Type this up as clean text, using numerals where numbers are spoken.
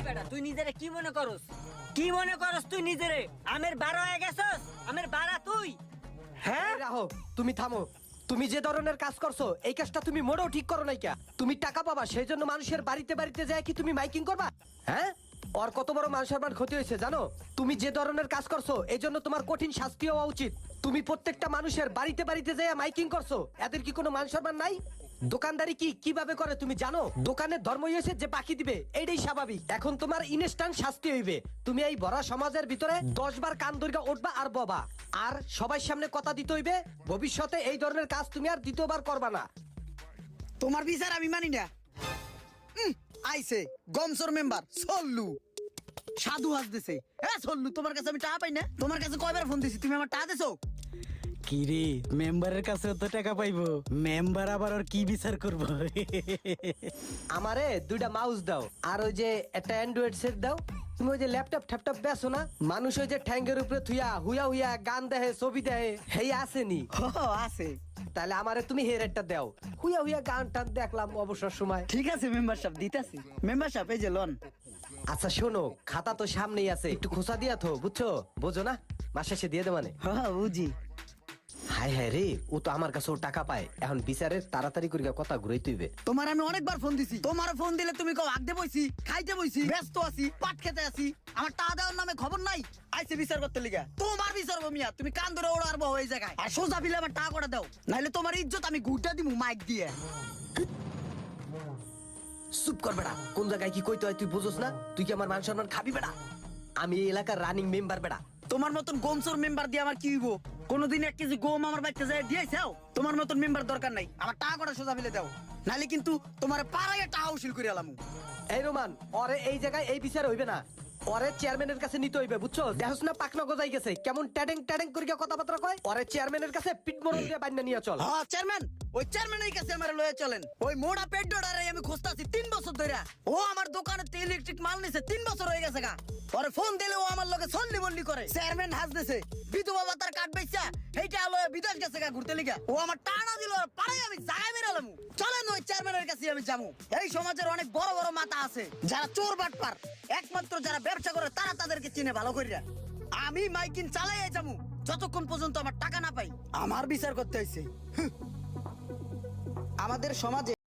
বেটা তুই নিজেরে কি মনে করস? কি মনে করস তুই নিজেরে? আমের বাড়া হয়ে গেছস? আমের বাড়া তুই? হ্যাঁ রাহো, তুমি থামো। তুমি যে ধরনের কাজ করছো এই কাজটা তুমি মোটেও ঠিক করো নাই। তুমি টাকা পাবা সেই জন্য মানুষের বাড়িতে বাড়িতে যায় কি তুমি মাইকিং করবা? হ্যাঁ, ওর কত বড় মান সম্মান ক্ষতি হয়েছে জানো? তুমি যে ধরনের কাজ করছো এই জন্য তোমার কঠিন শাস্তি হওয়া উচিত। তুমি প্রত্যেকটা মানুষের বাড়িতে বাড়িতে যায় মাইকিং করছো, এদের কি কোনো মান সম্মান নাই? দোকানদারি কি কিভাবে করে তুমি জানো? দোকানের ধর্মই হয়েছে যে বাকি দিবে, এইটাই স্বাভাবিক। এখন তোমার ইনস্ট্যান্ট শাস্তি হইবে। তুমি এই ভরা সমাজের ভিতরে 10 বার কান ধরে উঠবা আর ববা, আর সবার সামনে কথা দিতে হইবে ভবিষ্যতে এই ধরনের কাজ তুমি আর দ্বিতীয়বার করবা না। তোমার বিচার আমি মানি না। আইছে গমসর মেম্বার সল্লু সাধু হাসতেছে। হ্যাঁ সল্লু, তোমার কাছে আমি টাকা পাই না? তোমার কাছে কয়বার ফোন দিছি, তুমি আমার টাকা দিছো? কি রে, মেম্বারের কাছে তো টাকা পাইবো, মেম্বার আবার ওর কি বিচার করবো? আমারে 2টা মাউস দাও আর ওই যে একটা অ্যান্ড্রয়েড সেট দাও। তুমি ওই যে ল্যাপটপ ট্যাপটপ বেছো না, মানুষ ওই যে ঠ্যাঙ্গের উপরে থুইয়া হুইয়া হুইয়া গান দেহে ছবি দেহে, হেই আসেনি? আছে। তাহলে আমারে তুমি হেরেটটা দাও। হুইয়া হুইয়া গান টান দেখলাম অবসর সময়। ঠিক আছে মেম্বারশিপ দিতেছি। মেম্বারশিপ এই যে লোন। আচ্ছা শোনো, খাতা তো সামনেই আছে, একটু খোঁচা দিয়া থো, বুঝছো? বোঝো না, মাস শেষে দিয়ে দে মানে। হ্যাঁ বুঝি। হায় হায় রে, ও তো আমার কাছেও টাকা পায়। এখন বিচারের তাড়াতাড়ি করে কথা ঘুরাইতে হইবে। তোমার আমি অনেকবার ফোন দিছি, তোমার ফোন দিলে তুমি কও আগদে বইছি, খাইতে বইছি, ব্যস্ত আছি, পাট খেতে আছি, আমার টাকা দেওয়ার নামে খবর নাই। আইছে বিচার করতে লিগা। তোমার বিচার গো মিয়া, তুমি কান ধরে ওড়ার বউ এই জায়গায়। আর সোজা বিলে আমার টাকা করে দাও, নাইলে তোমার ইজ্জত আমি গুটা দিমু মাইক দিয়ে। চুপ কর বেটা, কোন জায়গায় কি কইতে হয় তুই বুঝোস না? তুই কি আমার মান সম্মান খাবি বেটা? আমি এই এলাকার রানিং মেম্বার বেটা। তোমার মতন গোমসর মেম্বার দিয়ে আমার কি হইব? কোনদিন 1 কেজি গম আমার বাচ্চা যায় দিয়েছাও? তোমার মতন মেম্বার দরকার নাই, আমার টাকা কটা সোজা বিলে দাও, নাইলে কিন্তু তোমার পাড়ায় টাকা উসিল করে এলাম। এই রোমান, ওরে এই জায়গায় এই বিচার হইবে না, ওরে চেয়ারম্যানের কাছে নিতে হইবে, বুঝছো? দেখোস না পাকনা গজাই গেছে, কেমন ট্যাডেং ট্যাডেং করে কথাবার্তা কয়। ওরে চেয়ারম্যানের কাছে পিট মোড় দিয়ে বাইন্দা নিয়ে চল। হ্যাঁ চেয়ারম্যান, ওই চেয়ারম্যানের কাছে আমার লয়ে চলেন। ওই মোড়া পেট ডোডারে আমি খুঁজতাছি 3 বছর ধরে। ও আমার দোকানে ইলেকট্রিক মাল নিছে 3 বছর হয়ে গেছে গা। ওরে ফোন দিলে ও আমার লগে সল্লি বল্লি করে। চেয়ারম্যান হাসতেছে, বিধবা ভাতার কাট বেচা এইটা লয়ে বিদেশ গেছে গা ঘুরতে লিগা। ও আমার টানা দিল, পাড়ায় আমি জায়গা মেরালাম। চলেন ওই চেয়ারম্যানের কাছে আমি যাবো। এই সমাজের অনেক বড় বড় মাথা আছে যারা চোর বাটপার, একমাত্র যারা ব্যবসা করে তারা তাদেরকে চিনে ভালো কইরা। আমি মাইকিন চালাই যাবো যতক্ষণ পর্যন্ত আমার টাকা না পাই। আমার বিচার করতে হইছে। আমাদের সমাজে